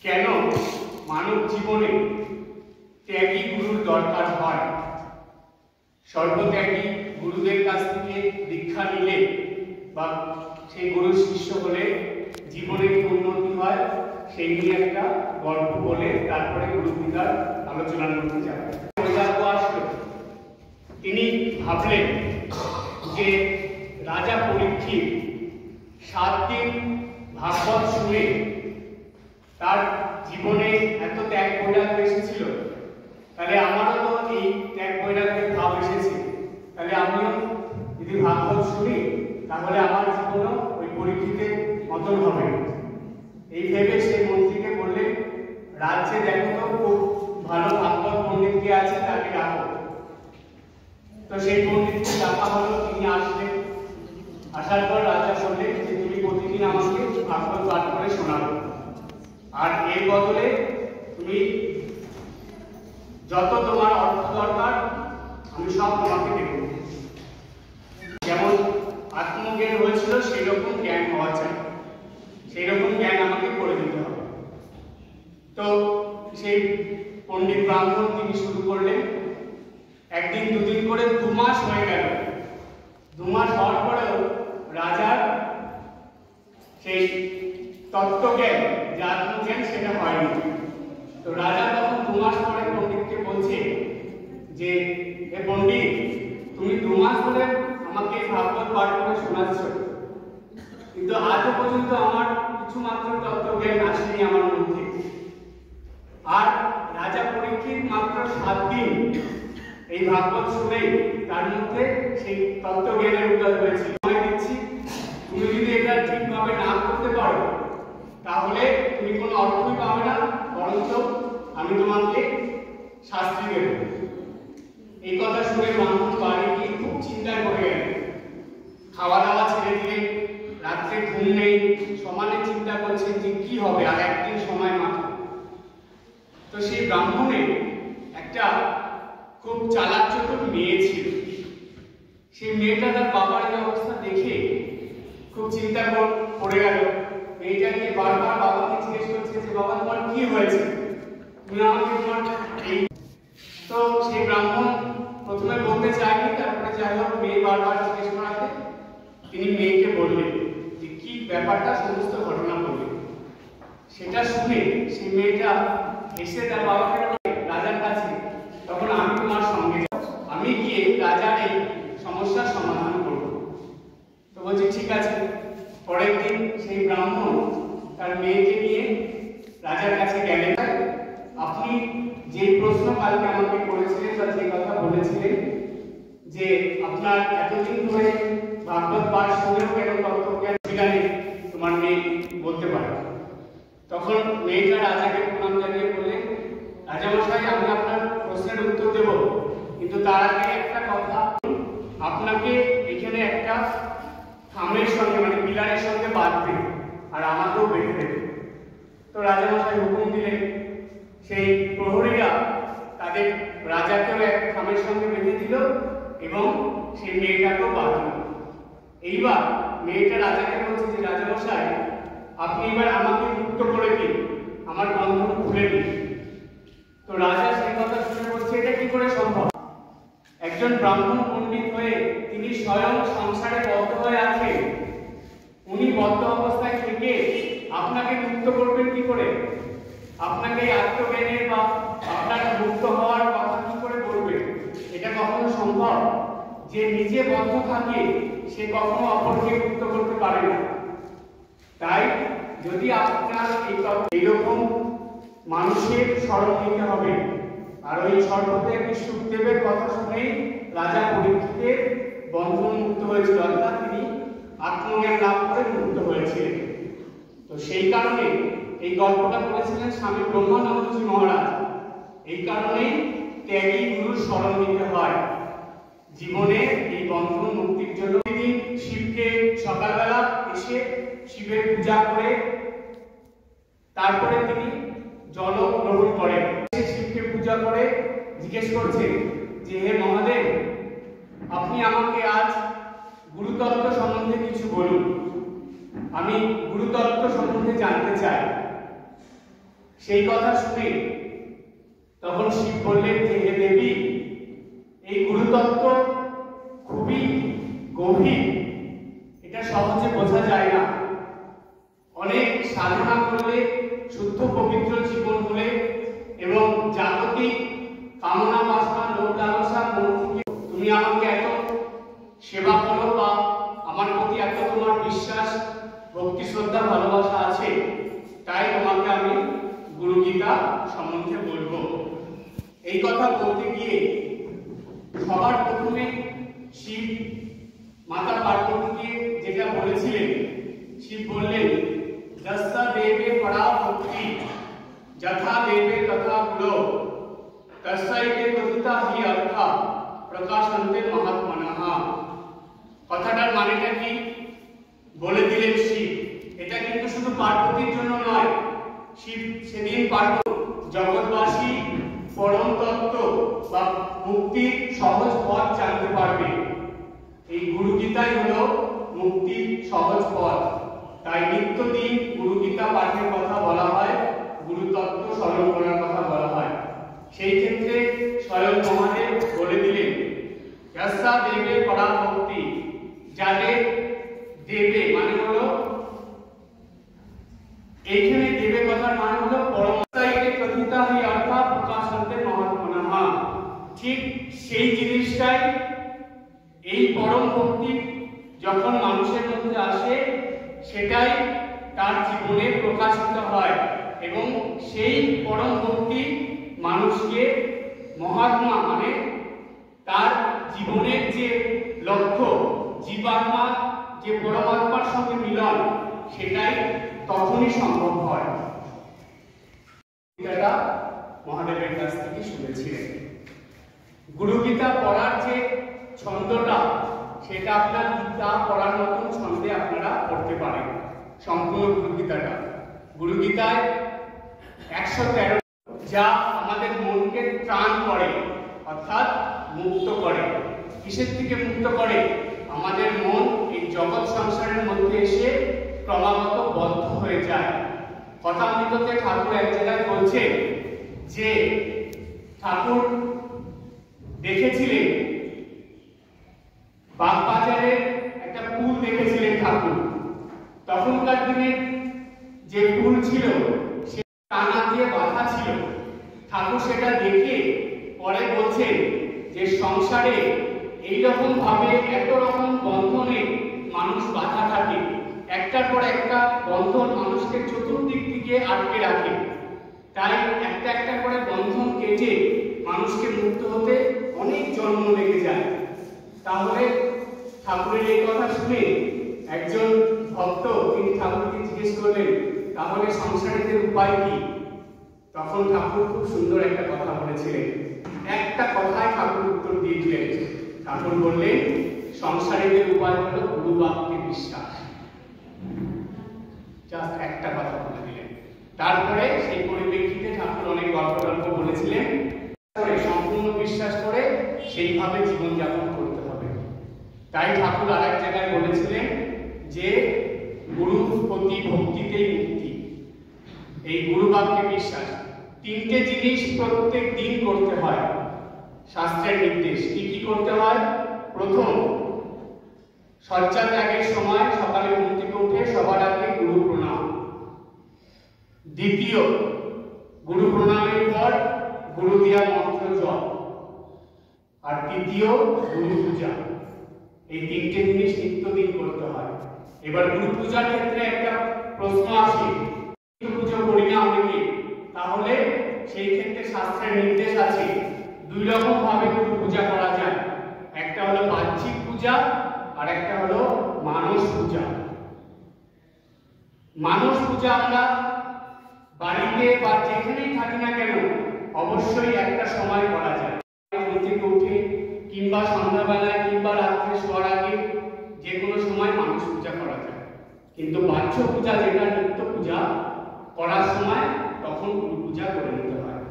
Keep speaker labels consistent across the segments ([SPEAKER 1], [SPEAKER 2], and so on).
[SPEAKER 1] কেন মানব জীবনে ত্যাগী গুরুর দরকার হয়। সর্বত্যাগী গুরুদের কাছ থেকে দীক্ষা নিলে বা সেই গুরুর শিষ্য হলে জীবনে কি উন্নতি হয় সেই নিয়ে একটা গল্প বলে তারপরে গুরুবিদার আলোচনা করতে যাবে। আসলো, তিনি ভাবলেন যে রাজা পরীক্ষিত 7 দিন ভাগবত শুনে তার জীবনে এত ত্যাগ বৈরাগ্য এসেছিল, তাহলে আমারও তো এই ত্যাগ বৈরাগ্যের ভাব এসেছে, তাহলে আমিও যদি ভাগবত শুনি তাহলে আমার জীবনও ওই পরীক্ষিতের মতন হবে। এই ভেবে সেই মন্ত্রীকে বললেন, রাজ্যে দেখো তো খুব ভালো ভাগবত পণ্ডিত কে আছে, তাকে ডাকো। তো সেই পণ্ডিতকে ডাকা হলো, তিনি আসলেন। আসার পর রাজা বললেন যে তুমি প্রতিদিন আমাকে ভাগবত পাঠ করে শোনাবো, আর এর বদলে তুমি যত তোমার অর্থ দরকার আমি সব তোমাকে দেব। যেমন আত্মজ্ঞান হয়েছিল সেই রকম জ্ঞান হওয়া চাই, সেই রকম জ্ঞান আমাকে করে দিতে হবে। তো সেই পণ্ডিত ব্রাহ্মণ তিনি শুরু করলেন। একদিন দুদিন করে 2 মাস হয়ে গেল। 2 মাস হওয়ার পরেও রাজার সেই তত্ত্বজ্ঞান যে আত্মজ্ঞান সেটা হয়নি। তো রাজা তখন 2 মাস পরে পণ্ডিতকে বলছে যে হে পণ্ডিত, তুমি 2 মাস ধরে আমাকে ভাগবত পাঠ করে শোনাচ্ছ, কিন্তু আজও পর্যন্ত আমার কিছু মাত্র তত্ত্বজ্ঞান আসেনি আমার মধ্যে। আর রাজা পরীক্ষিত মাত্র 7 দিন এই ভাগবত শুনেই তার মধ্যে সেই তত্ত্বজ্ঞানের উদয় হয়েছে। সময় দিচ্ছি, তুমি যদি এটা ঠিকভাবে না করতে পারো তাহলে তুমি কোনো অর্থই পাবে না, বরঞ্চ আমি তোমাকে শাস্তি দেব। এই কথা শুনে ব্রাহ্মণ বাড়ি গিয়ে খুব চিন্তায় পড়ে গেলেন। খাওয়া দাওয়া ছেড়ে দিলেন, রাত্রে ঘুম নেই, সমানে চিন্তা করছেন যে কি হবে, আর একদিন সময় মাত্র। তো সেই ব্রাহ্মণের একটা খুব চালাক চতুর মেয়ে ছিল। সেই মেয়েটা তার বাবার এই অবস্থা দেখে খুব চিন্তা পড়ে গেল। মেয়েটা নিয়ে বারবার বাবাকে জিজ্ঞেস করছে যে বাবা তোমার কি হয়েছে, তুমি আমাকে তোমার এই। তো সেই ব্রাহ্মণ প্রথমে বলতে চায়নি, তারপরে যাই হোক মেয়ে বারবার জিজ্ঞেস করাতে তিনি মেয়েকে বললেন যে কি ব্যাপারটা, সমস্ত ঘটনা বললেন। সেটা শুনে সেই মেয়েটা এসে তার বাবাকে রাজার কাছে, তখন আমি তোমার সঙ্গে যাব, আমি গিয়ে রাজার এই সমস্যার সমাধান করব। তো বলছি ঠিক আছে। পরের দিন সেই ব্রাহ্মণ তার মেয়েকে নিয়ে রাজার কাছে গেলেন। আপনি যে প্রশ্ন কালকে আমাকে করেছিলেন বা যে কথা বলেছিলেন যে আপনার এতদিন ধরে ভাগবত পাঠ শুনেও কেন তত্ত্বজ্ঞান বিজ্ঞানে তোমার মেয়ে বলতে পারে। তখন মেয়েটা রাজাকে প্রণাম জানিয়ে বললেন, রাজামশাই আমি আপনার প্রশ্নের উত্তর দেব, কিন্তু তার আগে একটা কথা, আপনাকে এখানে একটা থামের সঙ্গে মানে পিলারের সঙ্গে বাঁধবে আর আমাকেও বেঁধে দেবে। তো রাজামশাই হুকুম দিলেন। সেই প্রহরীরা তাদের রাজাকেও এক থামের সঙ্গে বেঁধে দিল এবং সেই মেয়েটাকেও বাঁধল। এইবার মেয়েটা রাজাকে বলছে যে রাজামশাই আপনি এবার আমাকে মুক্ত করে দিন, আমার বন্ধন খুলে দিন। তো রাজা সেই কথা শুনে বলছে এটা কি করে সম্ভব? একজন ব্রাহ্মণ পণ্ডিত হয়ে তিনি স্বয়ং সংসারে বদ্ধ হয়ে আছেন, উনি বদ্ধ অবস্থায় থেকে আপনাকে মুক্ত করবেন কি করে? আপনাকে আত্মজ্ঞানের বা আপনার মুক্ত হওয়ার কথা কি করে বলবেন? এটা কখনো সম্ভব? যে নিজে বদ্ধ থাকে সে কখনো অপরকে মুক্ত করতে পারে না। তাই যদি আপনার এইরকম মানুষের স্মরণ নিতে হবে। আর ওই সর্বত্যাগী সুখদেবের কথা শুনেই রাজা পরীক্ষিতের বন্ধন মুক্ত হয়েছিল, অর্থাৎ তিনি আত্মজ্ঞান লাভ করে মুক্ত হয়েছিলেন। তো সেই কারণে এই গল্পটা বলেছিলেন স্বামী ব্রহ্মানন্দজি মহারাজ। এই কারণেই ত্যাগী গুরুর স্মরণ নিতে হয় জীবনে এই বন্ধন মুক্তির জন্য। তিনি শিবকে সকালবেলা এসে শিবের পূজা করে তারপরে তিনি জল গ্রহণ করেন। শিবকে পূজা করে জিজ্ঞেস করছেন যে হে মহাদেব, আপনি আমাকে আজ গুরুতত্ত্ব সম্বন্ধে কিছু বলুন, আমি গুরুতত্ত্ব সম্বন্ধে জানতে চাই। সেই কথা শুনে তখন শিব বললেন যে হে দেবী, এই গুরুতত্ত্ব খুবই গভীর, এটা সহজে বোঝা যায় না। অনেক সাধনা করলে, শুদ্ধ পবিত্র জীবন হলে এবং জাগতিক কামনা বাসনা লোভ লালসা মন থেকে তুমি আমাকে এত সেবা করো বা আমার প্রতি এত তোমার বিশ্বাস ভক্তি শ্রদ্ধা ভালোবাসা আছে, তাই তোমাকে আমি গুরু গীতা সম্বন্ধে বলবো। এই কথা বলতে গিয়ে সবার প্রথমে শিব মাতা পার্বতীকে যেটা বলেছিলেন, শিব বললেন যস্য দেবে পরা ভক্তি যথা দেবে তথা গুরো তস্যৈতে কথিতা হি অর্থা প্রকাশন্তে মহাত্মনঃ। কথাটার মানেটা কি বলে দিলেন শিব। এটা কিন্তু শুধু পার্বতীর জন্য নয়, শিব সেদিন পার্বতী জগৎবাসী পরম তত্ত্ব বা মুক্তির সহজ পথ জানতে পারবে। এই গুরু গীতাই হলো মুক্তির সহজ পথ। তাই নিত্যদিন গুরু গীতা পাঠের কথা বলা হয়, গুরু তত্ত্ব স্মরণ করার কথা বলা হয়। সেই ক্ষেত্রে স্বয়ং মহাদেব বলে দিলেন যস্য দেবে পরা ভক্তি, যাদের দেবে মানে হলো এইখানে দেবে কথার মানে হলো পরমতাইতে কথিতা হি অর্থা প্রকাশন্তে মহাত্মনঃ। ঠিক সেই জিনিসটাই এই পরম ভক্তি যখন মানুষের মধ্যে আসে সেটাই তার জীবনে প্রকাশিত হয় এবং সেই পরম ভক্তি মানুষকে মহাত্মা মানে তার জীবনের যে লক্ষ্য জীবাত্মা যে পরমাত্মার সঙ্গে মিলন সেটাই তখনই সম্ভব হয়। এটা মহাদেবের কাছ থেকে শুনেছিলেন। গুরু গীতা পড়ার যে ছন্দটা সেটা আপনার গীতা পড়ার মতন ছন্দে আপনারা পড়তে পারেন। সম্পূর্ণ গুরু গীতাটা, গুরু গীতায় 113 যা আমাদের মনকে ত্রাণ করে অর্থাৎ মুক্ত করে। কিসের থেকে মুক্ত করে? আমাদের মন এই জগৎ সংসারের মধ্যে এসে ক্রমাগত বদ্ধ হয়ে যায়। কথামৃততে ঠাকুর এক জায়গায় বলছেন যে ঠাকুর দেখেছিলেন বাগবাজারের একটা পুল দেখেছিলেন ঠাকুর। তখনকার দিনে যে পুল ছিল সে টানা দিয়ে বাঁধা ছিল। ঠাকুর সেটা দেখে পরে বলছেন যে সংসারে এইরকম ভাবে এত রকম বন্ধনে মানুষ বাঁধা থাকে, একটার পর একটা বন্ধন মানুষকে চতুর্দিক থেকে আটকে রাখে। তাই একটা একটা করে বন্ধন কেটে মানুষকে মুক্ত হতে অনেক জন্ম লেগে যায়। তাহলে ঠাকুরের এই কথা শুনে একজন ভক্ত তিনি ঠাকুরকে জিজ্ঞেস করলেন তাহলে সংসারীদের উপায় কি? তখন ঠাকুর খুব সুন্দর একটা কথা বলেছিলেন। একটা কথায় ঠাকুর উত্তর দিয়েছিলেন। ঠাকুর বললেন সংসারীদের উপায় হলো গুরু বাক্যে বিশ্বাস। জাস্ট একটা কথা বলে দিলেন। তারপরে সেই পরিপ্রেক্ষিতে ঠাকুর অনেক গল্প বলেছিলেন, সম্পূর্ণ বিশ্বাস করে সেইভাবে জীবনযাপন করতে হবে। তাই ঠাকুর আর এক জায়গায় বলেছিলেন যে গুরুর প্রতি ভক্তিতেই মুক্তি। এই গুরু বাক্যে বিশ্বাস, তিনটে জিনিস প্রত্যেক দিন করতে হয়। শাস্ত্রের নির্দেশ কি কি করতে হয়? প্রথম, শয্যা ত্যাগের সময় সকালে ঘুম থেকে উঠে সবার আগে গুরু প্রণাম। দ্বিতীয়, গুরু প্রণামের পর গুরু দিয়া মন্ত্র জপ। আর তৃতীয়, গুরু পূজা। এই তিনটে জিনিস নিত্যদিন করতে হয়। এবার গুরু পূজার ক্ষেত্রে একটা প্রশ্ন আসে, পুজো করি না অনেকে, তাহলে সেই ক্ষেত্রে শাস্ত্রের নির্দেশ আছে দুই রকম ভাবে গুরু পূজা করা যায়। একটা হলো বাহ্যিক পূজা আর একটা হলো মানস পূজা। মানস পূজা আমরা বাড়িতে বা যেখানেই থাকি না কেন অবশ্যই একটা সময় করা যায়। ঘুম থেকে উঠে কিংবা সন্ধ্যাবেলায় কিংবা রাত্রে শোয়ার আগে যে কোনো সময় মানস পূজা করা যায়। কিন্তু বাহ্য পূজা যেটা নিত্য পূজা করার সময় তখন গুরু পূজা করে নিতে হয়।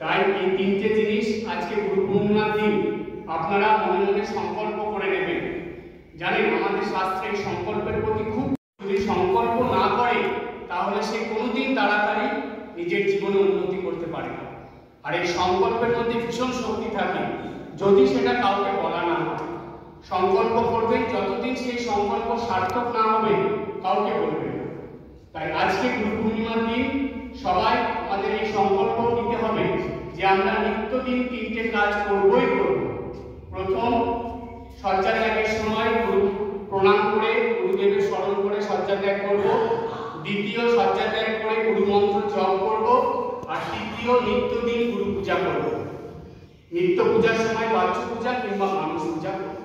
[SPEAKER 1] তাই এই তিনটে জিনিস আজকে গুরু পূর্ণিমার দিন আপনারা মনে মনে সংকল্প করে নেবেন। জানেন আমাদের শাস্ত্রে সংকল্পের প্রতি খুব, যদি সংকল্প না করে তাহলে সে কোনোদিন তাড়াতাড়ি নিজের জীবনে উন্নতি করতে পারে না। আর এই সংকল্পের মধ্যে ভীষণ শক্তি থাকে যদি সেটা কাউকে বলা না হয়। সংকল্প করবেন, যতদিন সেই সংকল্প সার্থক না হবে কাউকে বলবেন না। তাই আজকে গুরু পূর্ণিমার দিন সবাই আমাদের এই সংকল্প নিতে হবে যে আমরা নিত্যদিন 3টে কাজ করবই করব। প্রথম, শয্যা ত্যাগের সময় গুরু প্রণাম করে গুরুদেবের স্মরণ করে শয্যা ত্যাগ করব। দ্বিতীয়, শয্যা ত্যাগ করে গুরু মন্ত্র জপ করব। আর তৃতীয়, নিত্যদিন গুরু পূজা করব। নিত্য পূজার সময় বাচ্চ পূজা কিংবা মানুষ পূজা করব।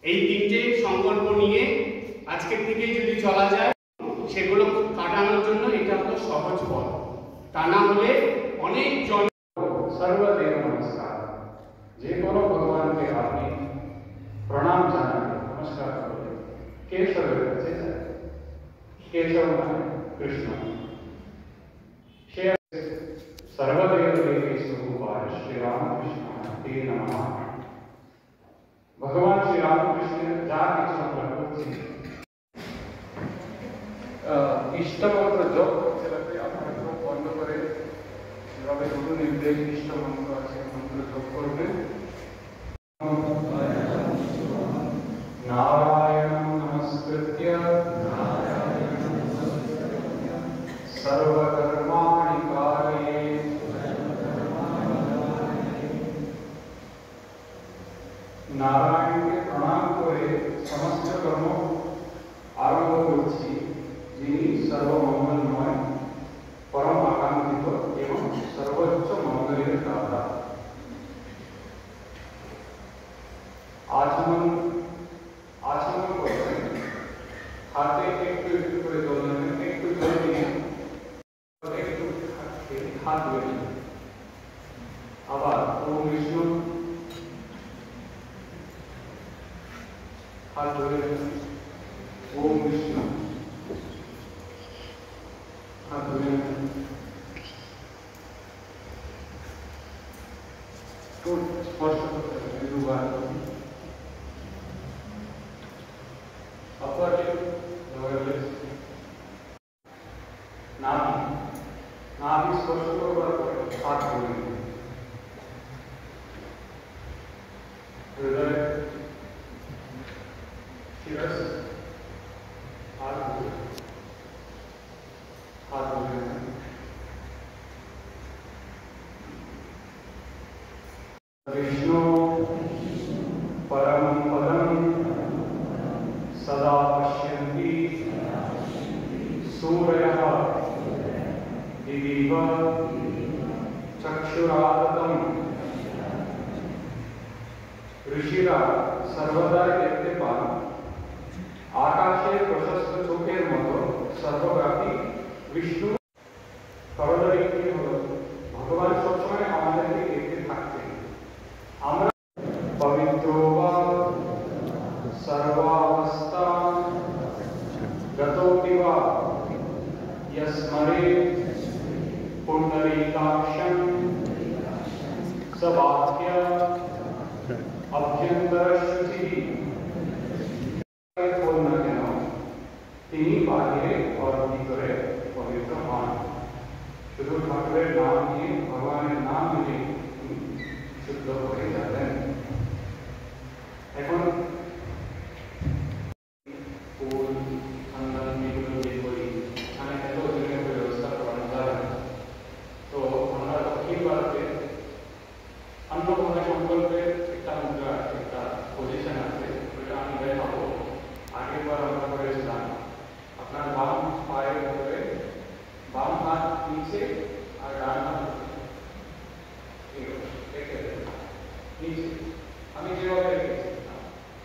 [SPEAKER 1] এই 3টে সংকল্প নিয়ে আজকের থেকেই যদি চলা যায়, সেগুলো কাটানোর জন্য এটা হলো সহজ পথ। তা না হলে অনেক জন
[SPEAKER 2] सर्वदेव नमस्कार। जे कोनो भगवान के आपने प्रणाम जाना नमस्कार करो। केशव है, केशव है कृष्ण। सर्वदेव देवी स्वरूपाय श्री राम कृष्ण ते नमः। भगवान श्री राम कृष्ण जाति प्रकृति इष्टमंत्र जप करते लगते আপনারা চোখ বন্ধ করে এভাবে দুটো নির্দেশ ইষ্ট মন্ত্র আছে, মন্ত্র জপ করবেন। নারায়ণং নমস্কৃত্য सर्वकर्माणि कारये नारायण के प्रणाम करे समस्त कर्म आरम्भ करছি যিনি সর্বমঙ্গলময় परम आकांक्षित एवं सर्वोच्च मंगलेर दाता। आचमन করবেন, হাতে একটু একটু করে জল নেবেন, একটু জল দিয়ে একটু হাত ধুয়ে নেবেন। আবার ওম বিষ্ণু হাত ধুয়ে নেবেন, ওম বিষ্ণু হাত ধুয়ে নেবেন। তো স্পর্শ করতে হবে দুবার। upper lip, lower lips, নাভি স্পর্শ করবার পরে হাত ধরে নেবেন। হৃদয়, শিরস, হাত ধরে নেবেন। विष्णु परम पदम सदा पश्यन्ति सूर्यः दिवीव चक्षुरादतम्। ऋषिरा सर्वदा देखते पान आकाशे प्रशस्त चोखेर मतो सर्वव्यापी विष्णु সর্বদাই হলো ভগবান সবসময় আমাদেরকে দেখতে থাকতেন। আমরা পবিত্র বা सर्वावस्था गतोऽपि वा यस्मरे पुण्डरीकाक्षं सवाक्य अभ्यन्तरशुचिः। पूर्ण केन তিনি বাহিরে और ভিতরে পবিত্র হন। শুধু ঠাকুরের নাম নিয়ে, ভগবানের নাম নিয়ে শুদ্ধ হয়ে যাবেন। এখন ফুল চন্দন এগুলো দিয়ে করি, এখানে এত দিনের ব্যবস্থা করা যায়। তো আমরা দক্ষিণ ভারতে অন্নপূর্ণা সংকল্পের একটা মুদ্রা, একটা পজিশন আছে, ওইটা আমি দেখাবো। আগের বার আমরা করেছিলাম। আপনার বাম পায়ের উপরে, বাম হাত নিচে আর ডান হাত রেখে দেবেন নিচে। আমি যেভাবে রেখেছি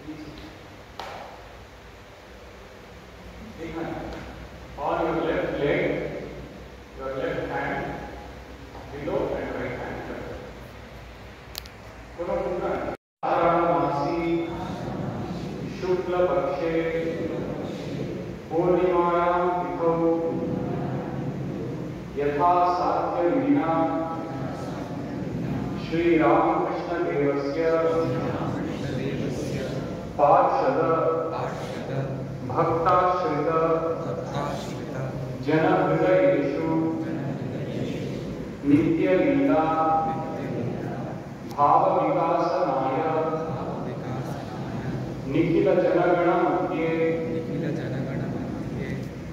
[SPEAKER 2] নিচে এখানে। on your left leg, your left hand below and right hand below. কোনো মুদ্রা নেই। মাসি শুক্ল পক্ষে पूर्णिमायां तिथौ यथा साध्य विना श्री रामकृष्ण देवस्य पार्षद भक्ताश्रित जन हृदयेषु नित्यलीला भाव विकासनाय निखिल जनगण मध्ये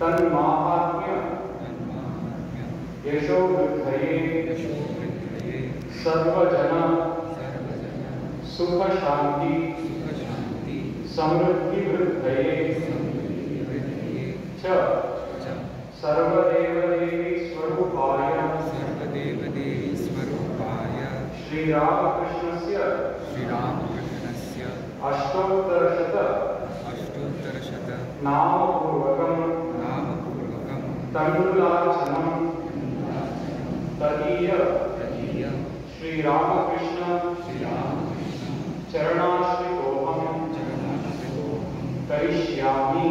[SPEAKER 2] तन्माहात्म्य यशो वृद्धये सर्वजन सुख शांति समृद्धि वृद्धये च सर्वदेवदेवी स्वरूपाय श्री रामकृष्णस्य अष्टोत्तरशत नामपूर्वकं तण्डुलार्चनं तदीय श्री रामकृष्ण चरणाश्रितोऽहं करिष्यामि।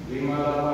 [SPEAKER 3] Vimala